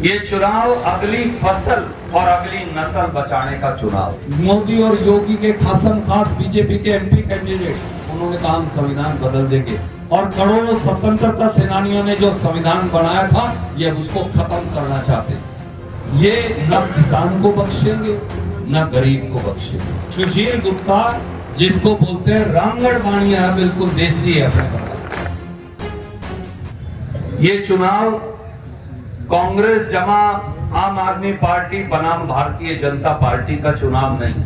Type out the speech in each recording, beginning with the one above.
ये चुनाव अगली फसल और अगली नस्ल बचाने का चुनाव। मोदी और योगी के खासम खास बीजेपी के एमपी कैंडिडेट उन्होंने कहा हम संविधान बदल देंगे, और करोड़ों स्वतंत्रता सेनानियों ने जो संविधान बनाया था ये उसको खत्म करना चाहते। ये न किसान को बख्शेंगे न गरीब को बख्शेंगे। सुशील गुप्ता जिसको बोलते हैं रांगड़ बाणिया, बिल्कुल देसी है अपने। ये चुनाव कांग्रेस जमा आम आदमी पार्टी बनाम भारतीय जनता पार्टी का चुनाव नहीं।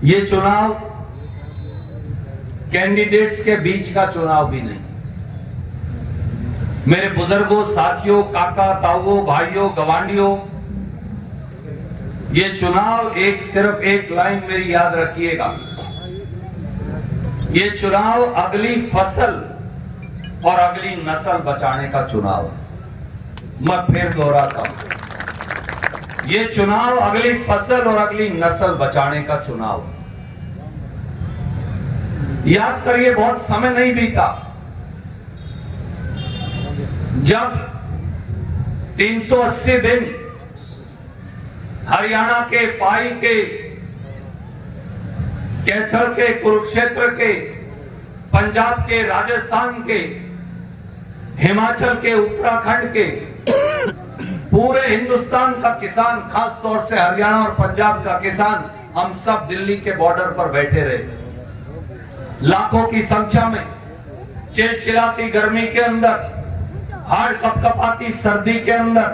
ये चुनाव कैंडिडेट्स के बीच का चुनाव भी नहीं। मेरे बुजुर्गों, साथियों, काका, ताऊओं, भाइयों, गवांडियों, ये चुनाव सिर्फ एक लाइन मेरी याद रखिएगा। ये चुनाव अगली फसल और अगली नस्ल बचाने का चुनाव है। मैं फिर दोहराता हूं, ये चुनाव अगली फसल और अगली नस्ल बचाने का चुनाव है। याद करिए, बहुत समय नहीं बीता जब 380 दिन हरियाणा के, पाई के, कैथल के, कुरुक्षेत्र के, पंजाब के, राजस्थान के, हिमाचल के, उत्तराखंड के, पूरे हिंदुस्तान का किसान, खास तौर से हरियाणा और पंजाब का किसान, हम सब दिल्ली के बॉर्डर पर बैठे रहे। लाखों की संख्या में चिलचिलाती गर्मी के अंदर, हाड़ कपकपाती सर्दी के अंदर,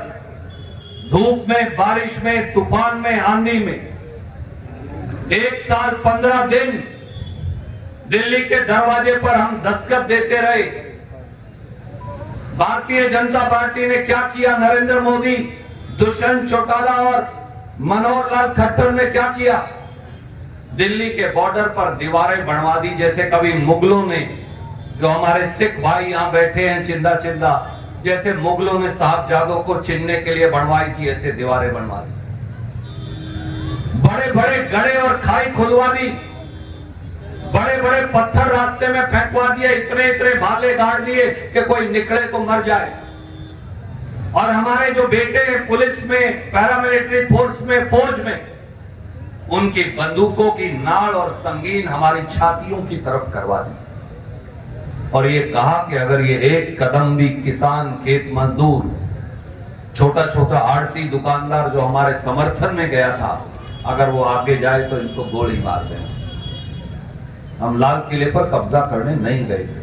धूप में, बारिश में, तूफान में, आंधी में, 1 साल 15 दिन दिल्ली के दरवाजे पर हम दस्तखत देते रहे। भारतीय जनता पार्टी ने क्या किया? नरेंद्र मोदी, दुष्यंत चौटाला और मनोहर लाल खट्टर ने क्या किया? दिल्ली के बॉर्डर पर दीवारें बनवा दी, जैसे कभी मुगलों ने, जो हमारे सिख भाई यहां बैठे हैं चिंदा चिंदा, जैसे मुगलों ने साहबजादों को चिनने के लिए बनवाई थी, ऐसे दीवारें बनवा दी। बड़े बड़े गड्ढे और खाई खुदवा दी, बड़े बड़े पत्थर रास्ते में फेंकवा दिए, इतने इतने भाले गाड़ दिए कि कोई निकले तो मर जाए। और हमारे जो बेटे हैं पुलिस में, पैरामिलिट्री फोर्स में, फौज में, उनकी बंदूकों की नाड़ और संगीन हमारी छातियों की तरफ करवा दी। और ये कहा कि अगर ये एक कदम भी किसान, खेत मजदूर, छोटा छोटा आड़ती दुकानदार जो हमारे समर्थन में गया था, अगर वो आगे जाए तो इनको गोली मार देना। हम लाल किले पर कब्जा करने नहीं गए थे,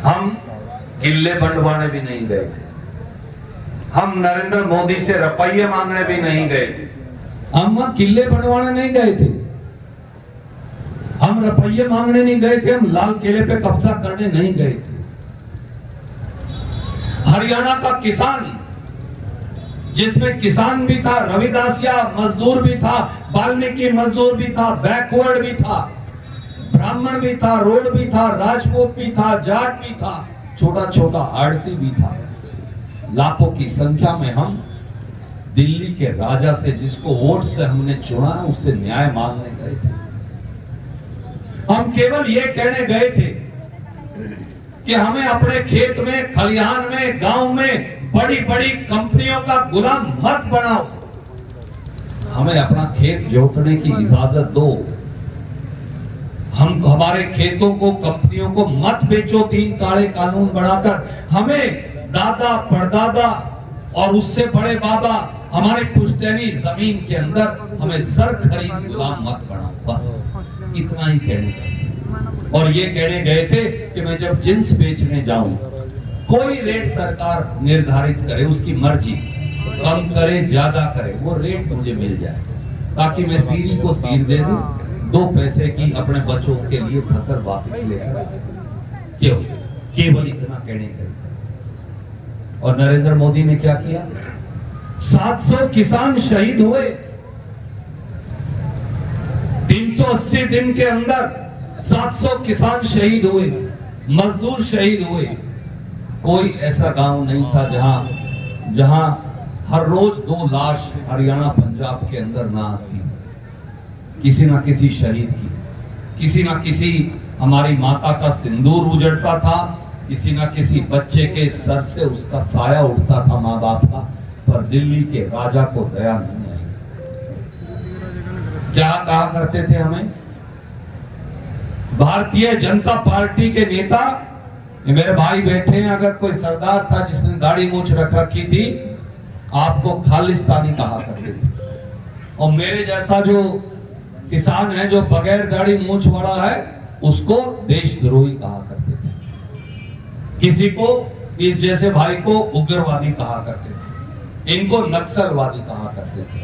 हम किले बंटवाने भी नहीं गए थे, हम नरेंद्र मोदी से रुपये मांगने भी नहीं गए थे। हम किले बनवाने नहीं गए थे, हम रुपये मांगने नहीं गए थे, हम लाल किले पे कब्जा करने नहीं गए थे। हरियाणा का किसान, जिसमें किसान भी था, रविदासिया मजदूर भी था, वाल्मीकि मजदूर भी था, बैकवर्ड भी था, ब्राह्मण भी था, रोड भी था, राजपूत भी था, जाट भी था, छोटा छोटा आड़ती भी था। लाखों की संख्या में हम दिल्ली के राजा से, जिसको वोट से हमने चुना, उससे न्याय मांगने गए थे। हम केवल ये कहने गए थे कि हमें अपने खेत में, खलिहान में, गांव में बड़ी बड़ी कंपनियों का गुलाम मत बनाओ, हमें अपना खेत जोतने की इजाजत दो। हम हमारे खेतों को, कंपनियों को मत बेचो 3 काले कानून बनाकर। हमें दादा, परदादा और उससे बड़े बाबा, हमारे पुश्तैनी जमीन के अंदर हमें जर खरीद गुलाम मत बनाओ, बस इतना ही कहने गए। और ये कहने गए थे कि मैं जब जिन्स बेचने जाऊं, कोई रेट सरकार निर्धारित करे, उसकी मर्जी, कम करे ज्यादा करे, वो रेट मुझे मिल जाए, ताकि मैं सीरी को सीर दे दूं, 2 पैसे की अपने बच्चों के लिए फसल वापस लेकर। क्यों? केवल इतना कहने गए। और नरेंद्र मोदी ने क्या किया? 700 किसान शहीद हुए 380 दिन के अंदर। 700 किसान शहीद हुए, मजदूर शहीद हुए। कोई ऐसा गांव नहीं था जहां हर रोज 2 लाश हरियाणा, पंजाब के अंदर ना आती। किसी ना किसी शहीद की, किसी ना किसी हमारी माता का सिंदूर उजड़ता था, किसी ना किसी बच्चे के सर से उसका साया उठता था माँ बाप का, पर दिल्ली के राजा को दया नहीं आई। क्या कहा करते थे हमें भारतीय जनता पार्टी के नेता? ये मेरे भाई बैठे हैं, अगर कोई सरदार था जिसने दाढ़ी मूछ रख रखी थी, आपको खालिस्तानी कहा करते थे। और मेरे जैसा जो किसान है जो बगैर दाढ़ी मूछ वाला है, उसको देशद्रोही कहा करते थे। किसी को, इस जैसे भाई को उग्रवादी कहा करते थे, इनको नक्सलवादी कहा करते थे,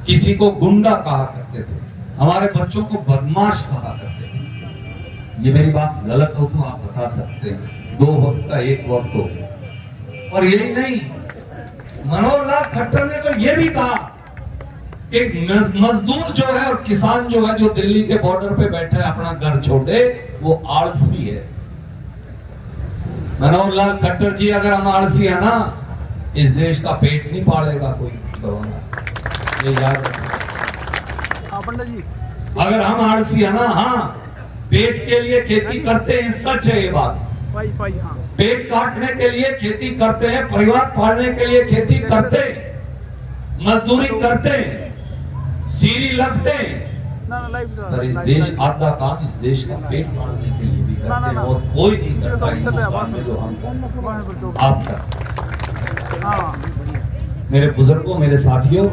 किसी को गुंडा कहा करते थे, हमारे बच्चों को बदमाश कहा करते थे। ये मेरी बात गलत हो तो आप बता सकते हैं, 2 वक्त का 1 वक्त हो। और यही नहीं, मनोहर लाल खट्टर ने तो ये भी कहा कि मजदूर जो है और किसान जो है, जो दिल्ली के बॉर्डर पे बैठे है अपना घर छोड़े, वो आलसी है। मनोहर लाल खट्टर जी, अगर हम आलसी है ना, इस देश का पेट नहीं पालेगा कोई दवाना, ये याद रखना। पंडित जी, अगर हम आलसी है ना, हाँ, पेट के लिए खेती करते हैं, सच है ये बात। हाँ। पेट काटने के लिए खेती करते हैं, परिवार पालने के लिए खेती करते हैं, मजदूरी करते हैं, सीरी लगते हैं, पर इस देश आधा काम इस देश का पेट पालने के लिए भी करते हैं, और कोई नहीं करता हिंदुस्तान में जो हम आप करते। मेरे बुजुर्गों, मेरे साथियों,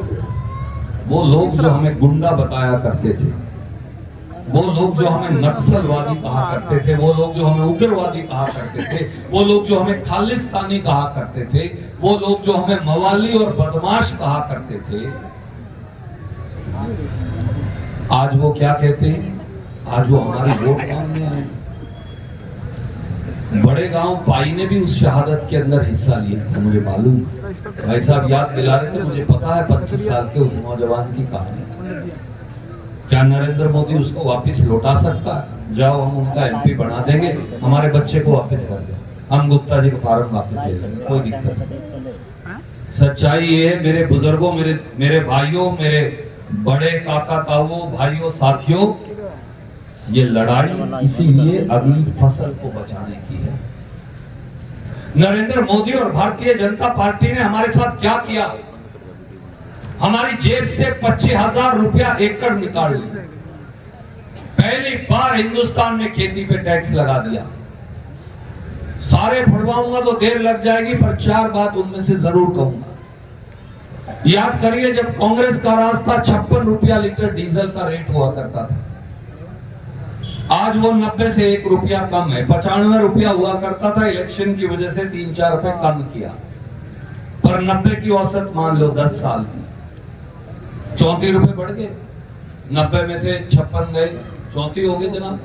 वो लोग जो हमें गुंडा बताया करते थे, वो लोग जो हमें नक्सलवादी कहा करते थे, वो लोग जो हमें उग्रवादी कहा करते थे, वो लोग जो हमें खालिस्तानी कहा करते थे, वो लोग जो हमें मवाली और बदमाश कहा करते थे, आज वो क्या कहते हैं? आज वो हमारी वोट मांगने आए। बड़े गांव पाई ने भी उस शहादत के अंदर हिस्सा लिया था, मुझे मालूम। भाई साहब याद दिला रहे थे, मुझे पता है 25 साल के उस नौजवान की कहानी। क्या नरेंद्र मोदी उसको वापस लौटा सकता है? जाओ, हम उनका एमपी बना देंगे, हमारे बच्चे को वापस कर देंगे, हम गुप्ता जी का फार्म वापस ले लेंगे, कोई दिक्कत नहीं। सच्चाई ये है मेरे बुजुर्गों, मेरे भाइयों, मेरे बड़े काका ताऊओं, भाइयों, साथियों, ये लड़ाई इसीलिए अगली फसल को बचाने की है। नरेंद्र मोदी और भारतीय जनता पार्टी ने हमारे साथ क्या किया? हमारी जेब से 25,000 रुपया एकड़ निकाल लिया। पहली बार हिंदुस्तान में खेती पे टैक्स लगा दिया। सारे फड़वाऊंगा तो देर लग जाएगी, पर 4 बात उनमें से जरूर कहूंगा। याद करिए, जब कांग्रेस का राज था, 56 रुपया लीटर डीजल का रेट हुआ करता था। आज वो 90 से 1 रुपया कम है, 95 रुपया हुआ करता था। इलेक्शन की वजह से 3-4 रुपए कम किया, पर 90 की औसत मान लो 10 साल की, 34 रुपए बढ़ गए। 90 में से 56 गए, 34 हो गए जनाब।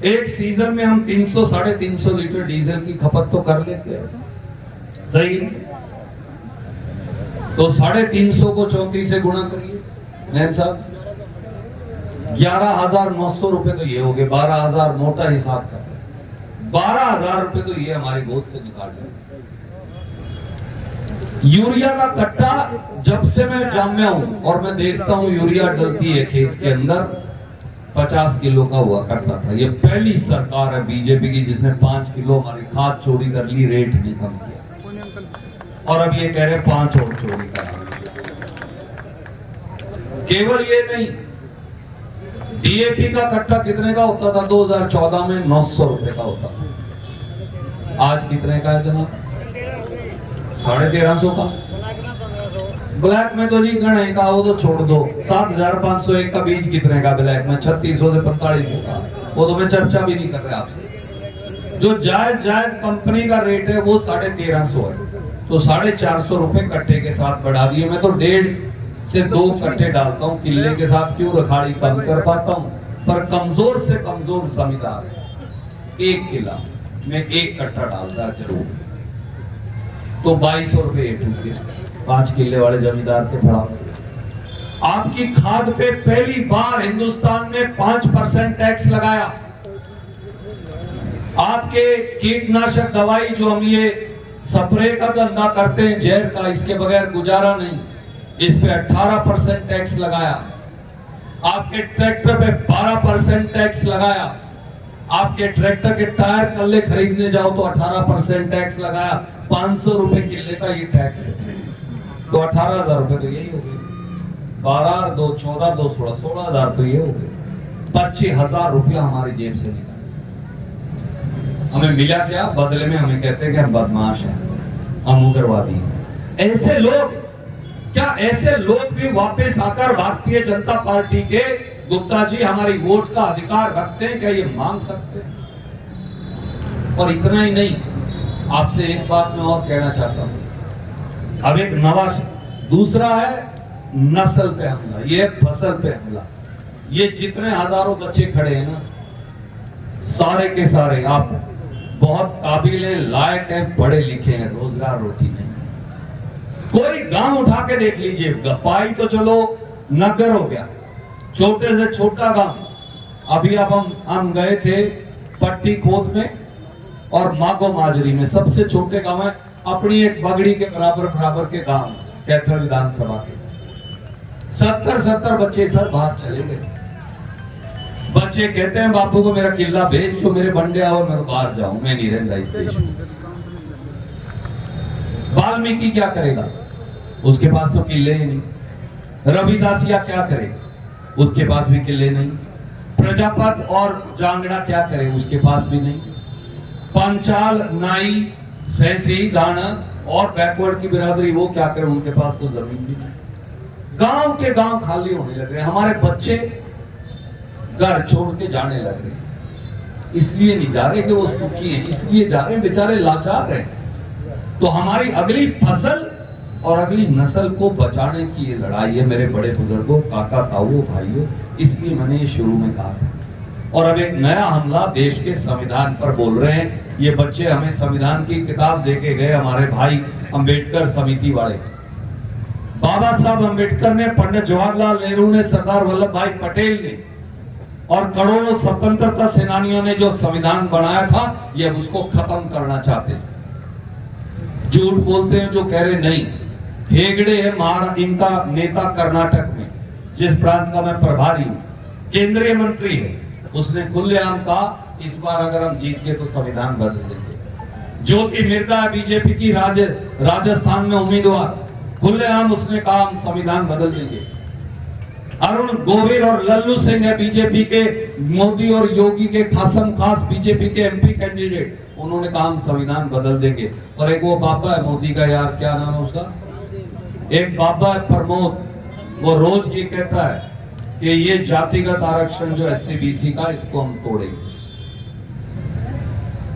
एक सीजन में हम 300-350 लीटर डीजल की खपत तो कर लेते हैं, सही? तो 350 को 34 से गुणा करिए नैन साहब, 11,900 रुपए तो ये हो गए। 12,000 मोटा हिसाब कर, 12,000 रुपए तो ये हमारी गोद से निकाल लिया। यूरिया का कट्टा जब से मैं जामिया हूं और मैं देखता हूं यूरिया डलती है खेत के अंदर, 50 किलो का हुआ करता था। ये पहली सरकार है बीजेपी की जिसने 5 किलो हमारी खाद चोरी कर ली, रेट नहीं कम किया, और अब ये कह रहे 5 और चोरी करा। केवल ये नहीं, डीएपी का कट्टा कितने का होता था? 2014 में 900 रुपए का होता था। आज कितने का है जनाब? 1350 का। ब्लैक में तो जी गणे का, वो तो छोड़ दो। 7,501 का बीज कितने का ब्लैक में? 3600 से 4500 का। वो तो मैं चर्चा भी नहीं कर रहा आपसे। जो जायज कंपनी का रेट है वो 1350 है, तो 450 रुपए कट्टे के साथ बढ़ा दिए। मैं तो 1.5 से 2 कट्टे डालता हूँ किले के साथ, क्यों रखाड़ी कम कर पाता हूँ। पर कमजोर से कमजोर जमींदार 1 किला में 1 कट्टा डालता है जरूर, तो 2200 रुपए 5 किले वाले जमींदार के बढ़ा। आपकी खाद पे पहली बार हिंदुस्तान में 5% टैक्स लगाया। आपके कीटनाशक दवाई जो हम ये स्प्रे का धंधा करते हैं, जहर का, इसके बगैर गुजारा नहीं, इस पे 18% टैक्स लगाया। आपके ट्रैक्टर पे 12% टैक्स लगाया। आपके ट्रैक्टर के टायर कल्ले खरीदने जाओ तो 18% टैक्स लगाया, 500 रुपए किले का ये टैक्स है, तो 18,000 रुपए तो यही हो गए। 12 और 2 14 2 16 16,000 तो ये हो गए। 25,000 रुपया हमारी जेब से निकाल। हमें मिला क्या बदले में? हमें कहते हैं कि हम बदमाश हैं, हम उग्रवादी हैं। ऐसे लोग, क्या ऐसे लोग भी वापस आकर भारतीय जनता पार्टी के गुप्ता जी हमारी वोट का अधिकार रखते हैं? क्या ये मांग सकते हैं? और इतना ही नहीं, आपसे एक बात मैं और कहना चाहता हूं। अब एक नवा दूसरा है नस्ल पे हमला, ये फसल पे हमला। ये जितने हजारों बच्चे खड़े हैं ना, सारे के सारे आप बहुत काबिल हैं, लायक हैं, पढ़े लिखे हैं, रोजगार रोटी नहीं। कोई गांव उठा के देख लीजिए, गपाई तो चलो नगर हो गया, छोटे से छोटा गांव। अभी अब हम गए थे पट्टी खोद में और मागो माजरी में, सबसे छोटे गांव है, अपनी एक बगड़ी के बराबर के गांव, कैथल विधानसभा के 70 बच्चे सर बाहर चले गए। बच्चे कहते हैं बापू को मेरा किला भेज जो, मेरे बंडे आओ, मैं बाहर जाऊं, मैं नहीं रहूंगा इस देश में। वाल्मीकि क्या करेगा? उसके पास तो किले ही नहीं। रविदासिया क्या करे? उसके पास भी किले नहीं। प्रजापत और जांगड़ा क्या करे? उसके पास भी नहीं। पांचाल, नाई, सहसी, दानक और बैकवर्ड की बिरादरी, वो क्या करे? उनके पास तो जमीन भी नहीं। गांव के गांव खाली होने लग रहे हैं। हमारे बच्चे घर छोड़ के जाने लग रहे हैं। इसलिए नहीं जा रहे कि वो सुखी हैं, इसलिए जा रहे हैं बेचारे लाचार हैं। तो हमारी अगली फसल और अगली नस्ल को बचाने की ये लड़ाई है मेरे बड़े बुजुर्गों, काका ताऊ, भाइयों। इसलिए मैंने ये शुरू में कहा था। और अब एक नया हमला देश के संविधान पर बोल रहे हैं। ये बच्चे हमें संविधान की किताब देके गए, हमारे भाई अंबेडकर समिति वाले। बाबा साहब अंबेडकर ने, पंडित जवाहरलाल नेहरू ने, सरदार वल्लभ भाई पटेल ने और करोड़ों स्वतंत्रता सेनानियों ने जो संविधान बनाया था, ये उसको खत्म करना चाहते हैं। झूठ बोलते हैं जो कह रहे नहीं। हेगड़े है इनका नेता कर्नाटक में, जिस प्रांत का मैं प्रभारी हूं, केंद्रीय मंत्री है। उसने खुलेआम कहा इस बार अगर हम जीत गए तो संविधान बदल देंगे। ज्योति मिर्धा बीजेपी की राजस्थान में उम्मीदवार, खुलेआम उसने कहा हम संविधान बदल देंगे। अरुण गोविल और लल्लू सिंह है बीजेपी के, मोदी और योगी के खासम खास बीजेपी के एमपी कैंडिडेट, उन्होंने कहा हम संविधान बदल देंगे। और एक वो बाबा है मोदी का, यार क्या नाम है उसका, एक बाबा है प्रमोद, वो रोज ये कहता है कि ये जातिगत आरक्षण जो एससी बीसी का, इसको हम तोड़ेंगे।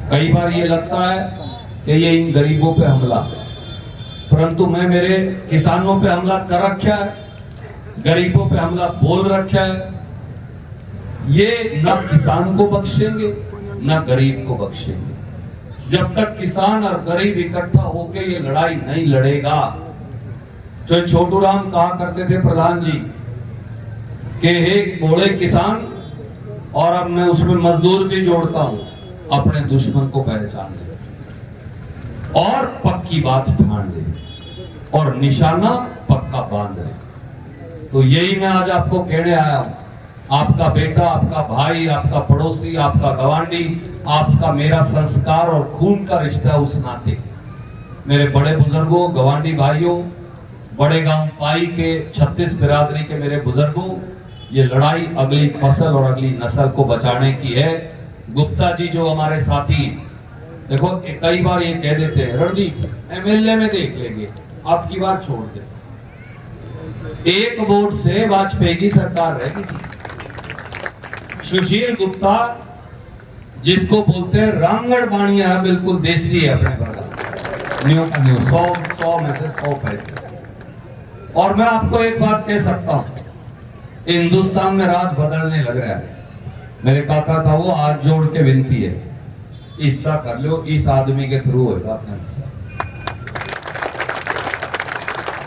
कई बार ये लगता है कि ये इन गरीबों पे हमला, परंतु मैं मेरे किसानों पे हमला कर रखा है, गरीबों पे हमला बोल रखा है। ये न किसान को बख्शेंगे न गरीब को बख्शेंगे। जब तक किसान और गरीब इकट्ठा होकर ये लड़ाई नहीं लड़ेगा। जो छोटू राम कहा करते थे प्रधान जी कि हे बोले किसान, और अब मैं उसमें मजदूर भी जोड़ता हूं, अपने दुश्मन को पहचान ले और पक्की बात ठान ले और निशाना पक्का बांध ले। तो यही मैं आज आपको कहने आया हूं। आपका बेटा, आपका भाई, आपका पड़ोसी, आपका गवांडी, आपका मेरा संस्कार और खून का रिश्ता उस नाते। मेरे बड़े बुजुर्गों, गवांडी भाइयों, बड़े गांव पाई के 36 बिरादरी के मेरे बुजुर्गों, ये लड़ाई अगली फसल और अगली नस्ल को बचाने की है। गुप्ता जी जो हमारे साथी, देखो कई बार ये कह देते हैं रणदीप एमएलए में देख लेंगे, अब की बार छोड़ दे। एक वोट से वाजपेयी की सरकार रहेगी थी। सुशील गुप्ता जिसको बोलते हैं रांगड़ बाणिया है, बिल्कुल देसी है अपने बड़ा, न्यू 100 में से 100 पैसे। और मैं आपको एक बात कह सकता हूं, हिंदुस्तान में राज बदलने लग रहा है। मेरे काका था वो, हाथ जोड़ के विनती है, हिस्सा कर लो, इस आदमी के थ्रू होगा अपना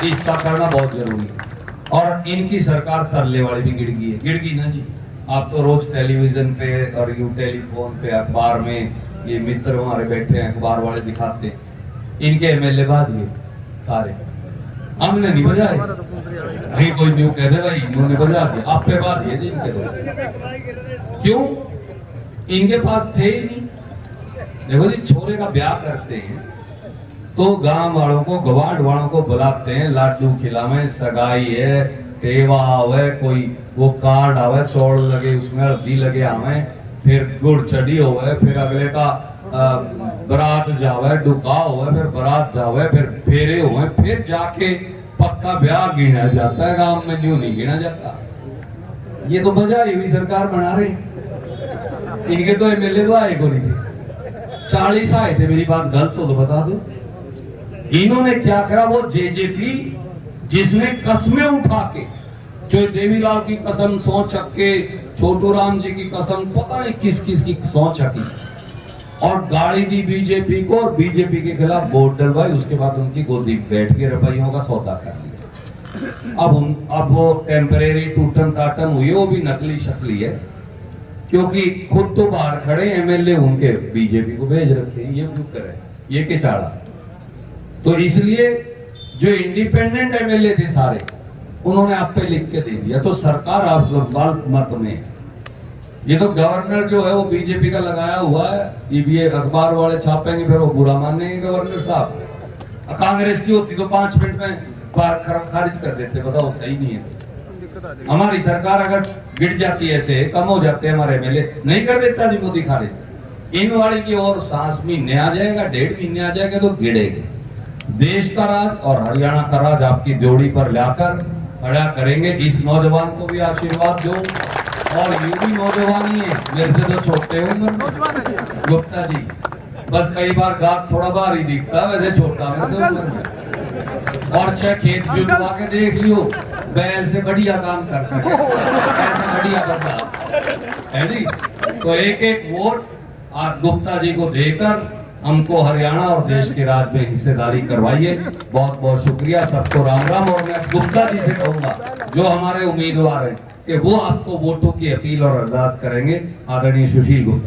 हिस्सा करना बहुत जरूरी है। और इनकी सरकार तरले वाली भी गिड़ गई है, गिड़ गई ना जी। आप तो रोज टेलीविजन पे और यू टेलीफोन पे, अखबार में ये मित्र हमारे बैठे हैं, अखबार वाले दिखाते हैं इनके एमएलए बाज गए सारे, हमने नहीं बजाए। नहीं कोई न्यू कह दे भाई इन्होंने बजा दिया, आप पे बात ये इनके दो। क्यों? इनके पास थे ही नहीं। देखो जी, छोरे का ब्याह करते हैं तो गांव वालों को, गवाड़ वालों को बुलाते हैं, लाडू खिलावे, सगाई है, टेवा आवे, कोई वो कार्ड आवे, चौड़ लगे उसमें, हल्दी लगे आवे, फिर गुड़ चढ़ी होवे, फिर अगले का बारात जावे, डुका होवे, फिर बारात जावे, फिर फेरे होवे, फिर जाके पक्का ब्याह गिना जाता है। गांव में न्यू नहीं गिना जाता। ये तो बजाई हुई सरकार बना रहे। इनके तो एमएलए तो आए को नहीं थे, 40 आए थे। मेरी बात गलत हो तो बता दो। इन्होंने क्या करा, वो जेजेपी जिसने कस्में उठा के, जो देवीलाल की कसम सौ चक्के, छोटू राम जी की कसम, पता नहीं किस किस की सौ चक्की, और गाड़ी दी बीजेपी को, और बीजेपी के खिलाफ वोट डलवाई। उसके बाद उनकी गोदी बैठ के रुपयों का सौदा कर लिया। अब वो टेम्परेरी टूटम टाटम हुई, वो भी नकली शक्ली है, क्योंकि खुद तो बाहर खड़े एमएलए उनके बीजेपी को भेज रखे हैं। ये क्यों करे, ये के चाड़ा। तो इसलिए जो इंडिपेंडेंट एमएलए थे सारे, उन्होंने आप पे लिख के दे दिया। तो सरकार आप बाल मत में, ये तो गवर्नर जो है वो बीजेपी का लगाया हुआ है। ये अखबार वाले छापेंगे, फिर वो बुरा मानेंगे गवर्नर साहब। कांग्रेस की होती तो 5 मिनट में खारिज कर देते। बताओ, सही नहीं है। हमारी सरकार अगर गिर जाती है, ऐसे कम हो जाते हैं हमारे एमएलए, नहीं कर देता जी मोदी खारिज। इन वाली की और सांस महीने आ जाएगा, 1.5 महीने आ जाएगा तो गिरेगा। देश का राज और हरियाणा का राज आपकी जोड़ी पर लाकर खड़ा करेंगे। इस नौजवान को भी आशीर्वाद दो। और ये भी नौजवान ही है, मेरे से तो छोटे उम्र में गुप्ता जी, बस कई बार गात थोड़ा बाहर ही दिखता, वैसे छोटा मेरे से उम्र में। और 6 खेत जुतवा के देख लियो, बैल से बढ़िया काम कर सके, ऐसा बढ़िया बंदा है जी। तो एक एक वोट आज गुप्ता जी को देकर हमको हरियाणा और देश के राज में हिस्सेदारी करवाइए। बहुत बहुत शुक्रिया, सबको राम राम। और मैं गुप्ता जी से कहूंगा, जो हमारे उम्मीदवार हैं, कि वो आपको वोटों की अपील और अरदास करेंगे। आदरणीय सुशील गुप्ता।